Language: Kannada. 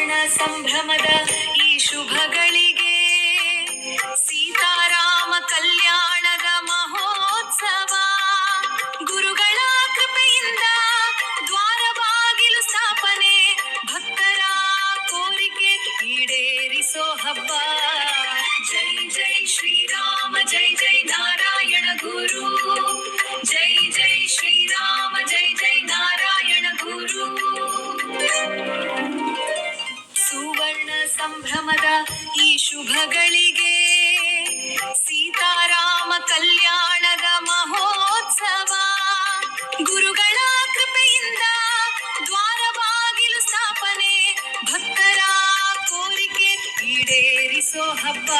ಸುವರ್ಣ ಸಂಭ್ರಮದ ಈ ಶುಭಗಳಿಗೆ ಸೀತಾರಾಮ ಕಲ್ಯಾಣದ ಮಹೋತ್ಸವ. ಗುರುಗಳ ಕೃಪೆಯಿಂದ ದ್ವಾರ ಬಾಗಿಲು ಸ್ಥಾಪನೆ, ಭಕ್ತರ ಕೋರಿಕೆ ಈಡೇರಿಸೋ ಹಬ್ಬ. ಜೈ ಜೈ ಶ್ರೀರಾಮ ಜೈ ಜೈ ನಾರಾಯಣ ಗುರು. ಜೈ ಜೈ ಶ್ರೀರಾಮ ಜೈ ಜೈ ನಾರಾಯಣ ಗುರು. ಸುವರ್ಣ ಸಂಭ್ರಮದ ಈ ಶುಭಗಳಿಗೆ ಸೀತಾರಾಮ ಕಲ್ಯಾಣದ ಮಹೋತ್ಸವ. ಗುರುಗಳ ಕೃಪೆಯಿಂದ ದ್ವಾರ ಬಾಗಿಲು ಸ್ಥಾಪನೆ, ಭಕ್ತರ ಕೋರಿಕೆ ಈಡೇರಿಸೋ ಹಬ್ಬ.